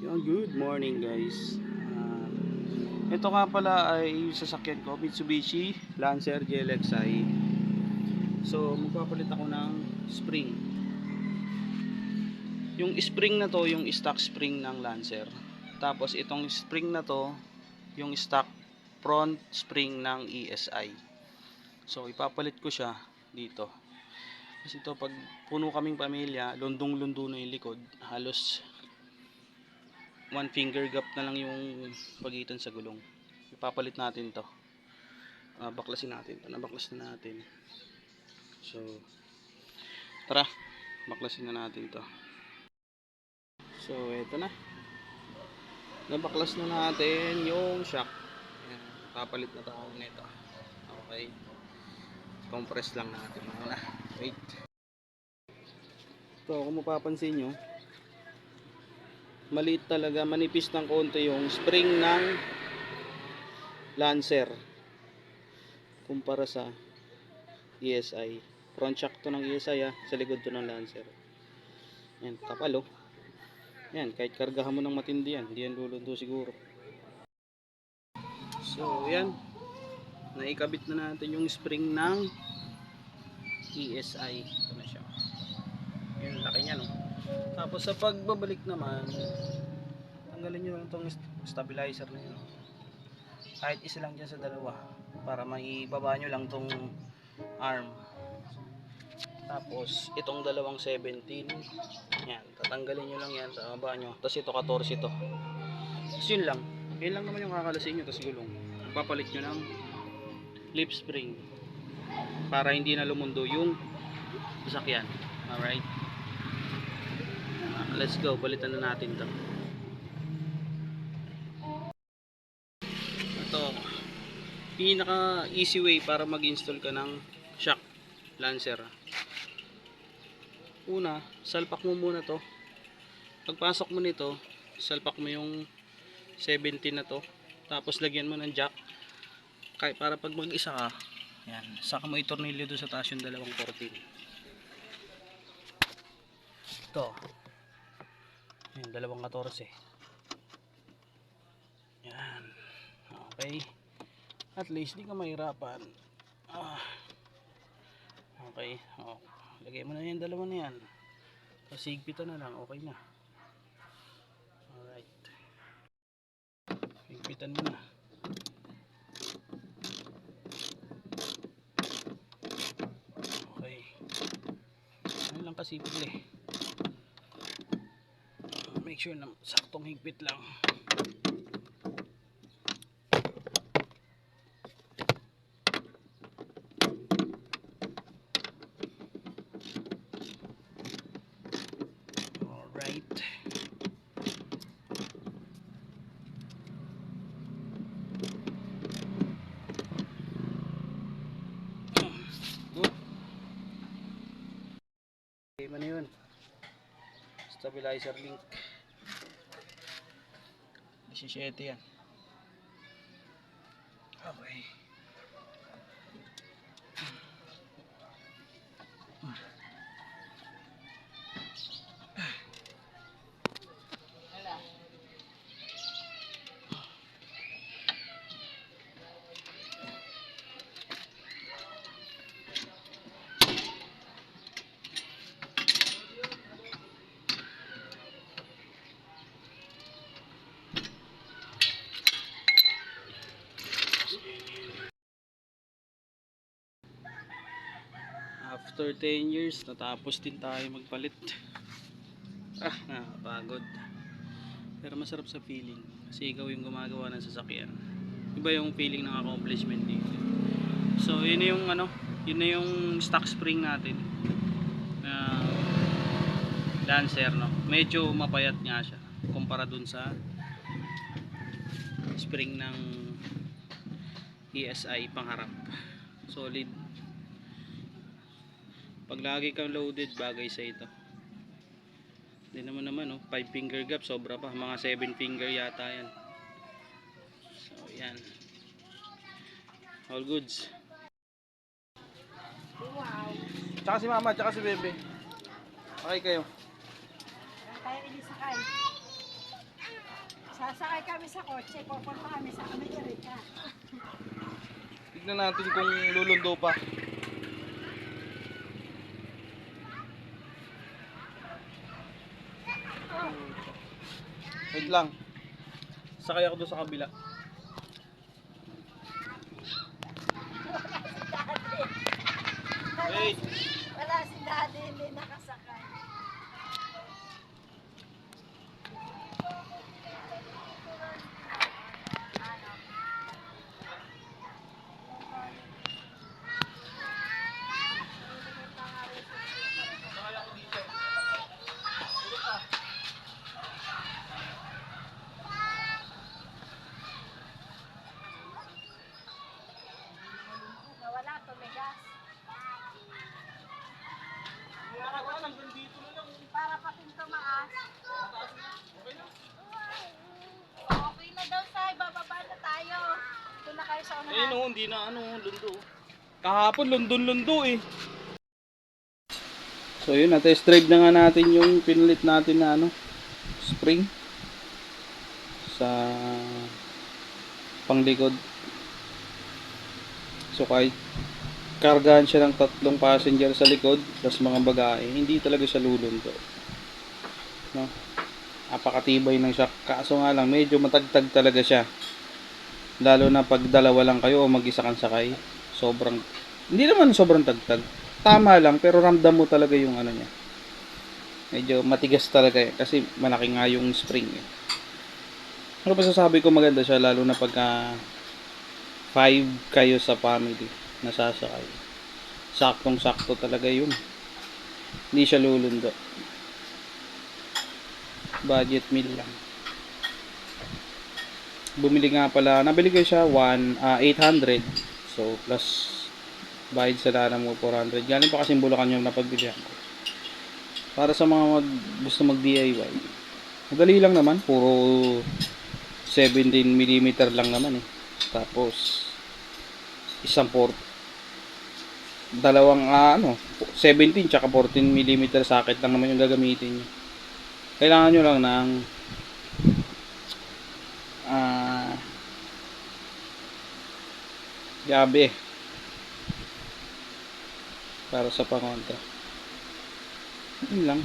Good morning guys. Ito nga pala ay yung sasakyan ko, Mitsubishi Lancer GLXi. So magpapalit ako ng spring. Yung spring na to, yung stock spring ng Lancer. Tapos itong spring na to, yung stock front spring ng ESI. So ipapalit ko siya dito. Kasi ito pag puno kaming pamilya, lundong-lundo na yung likod. Halos one finger gap na lang yung pagitan sa gulong. Ipapalit natin to. Baklasin natin to. Nabaklas na natin. So tara, baklasin na natin to. So eto na, nabaklas na natin yung shock. Ayan, papalit na tayo nito. Okay, compress lang natin muna. Wait. So kung mapapansin nyo, maliit talaga, manipis ng konti yung spring ng Lancer kumpara sa ESI. Front shock to ng ESI sa likod to ng Lancer. Yan, kapal oh. Yan, kahit kargahan mo ng matindi yan, hindi yan lulundo siguro. So yan, naikabit na natin yung spring ng ESI. Ito na siya. Yan, laki niya no. Tapos sa pagbabalik naman, tanggalin nyo lang itong stabilizer na yun. Kahit isa lang dyan sa dalawa, para maibaba nyo lang itong arm. Tapos itong dalawang 17, yan, tatanggalin nyo lang yan sa baba nyo. Tapos ito 14 ito. Tapos yun lang naman yung kakalasin nyo. Tapos gulong, papalit nyo ng lip spring para hindi na lumundo yung sasakyan. Alright, let's go, palitan na natin to. Ito, pinaka easy way para mag install ka ng shock Lancer. Una, salpak mo muna to. Pagpasok mo nito, salpak mo yung 17 na to. Tapos lagyan mo ng jack. Kaya para pag mag-isa ka, yan, saka mo itornilyo doon sa taas yung dalawang 14. Ito. Yan, dalawang 14. Yan. Okay. At least di ka mahirapan. Okay. Oh. Lagay mo na yung dalawa na yan. Tapos higpitan na lang. Okay na. Alright. Higpitan mo na. Okay. Ano lang kasi pili. Make sure na saktong higpit lang. Alright. Okay, ano yun? Stabilizer link. 17 yan. Okay. After 10 years, natapos din tayo magpalit. Nakapagod. Pero masarap sa feeling. Kasi ikaw yung gumagawa ng sasakyan. Iba yung feeling ng accomplishment dito. So, yun yung yun na yung stock spring natin. Lancer, no? Medyo mapayat nga siya kumpara dun sa spring ng ESI pangharap. Solid. Pag lagi kang loaded, bagay sa ito. Hindi naman 5 finger gap, sobra pa, mga 7 finger yata yan. So yan, all goods. Wow. Tsaka si mama, tsaka si bebe. Okay kayo? Tayo inisakay. Sasakay kami sa kotse, pupunta kami sa Amerika. Tignan natin kung lulundo pa. Wait lang. Sakay ako doon sa kabila. Wait. Wala si daddy, hindi nakasakay. Nawala, tumigas. Para pating tumaas. Okay na daw, Sai. Bababa na tayo. Doon na kayo sa Eh unahan. no, hindi na lundo. Kahapon lundon-lundo eh. So yun, na-test drive na nga natin yung pinalit natin na spring sa panglikod. So kahit kargahan siya ng 3 passenger sa likod, plus mga bagahe, hindi talaga siya lulundo. No? Napakatibay ng shock. Kaso nga lang, medyo matagtag talaga siya. Lalo na pag dalawa lang kayo o mag-isa kang sakay. Hindi naman sobrang tagtag. Tama lang, pero ramdam mo talaga yung niya. Medyo matigas talaga eh, kasi malaki nga yung spring eh. Ano pa sasabi ko, maganda siya, lalo na pagka 5 kayo sa family na sasakay. Saktong-sakto talaga yun. Hindi siya lulundo. Budget meal lang. Bumili nga pala, nabili ko siya 800. So plus bayad sa dana mo 400. Galing pa kasi Bulacan yung napagbilihan ko. Para sa mga gusto mag DIY. Madali lang naman, puro 17mm lang naman eh. Tapos isang dalawang 17 tsaka 14mm socket lang naman yung gagamitin niyo. Kailangan nyo lang ng gabi para sa pangontra. Yun lang.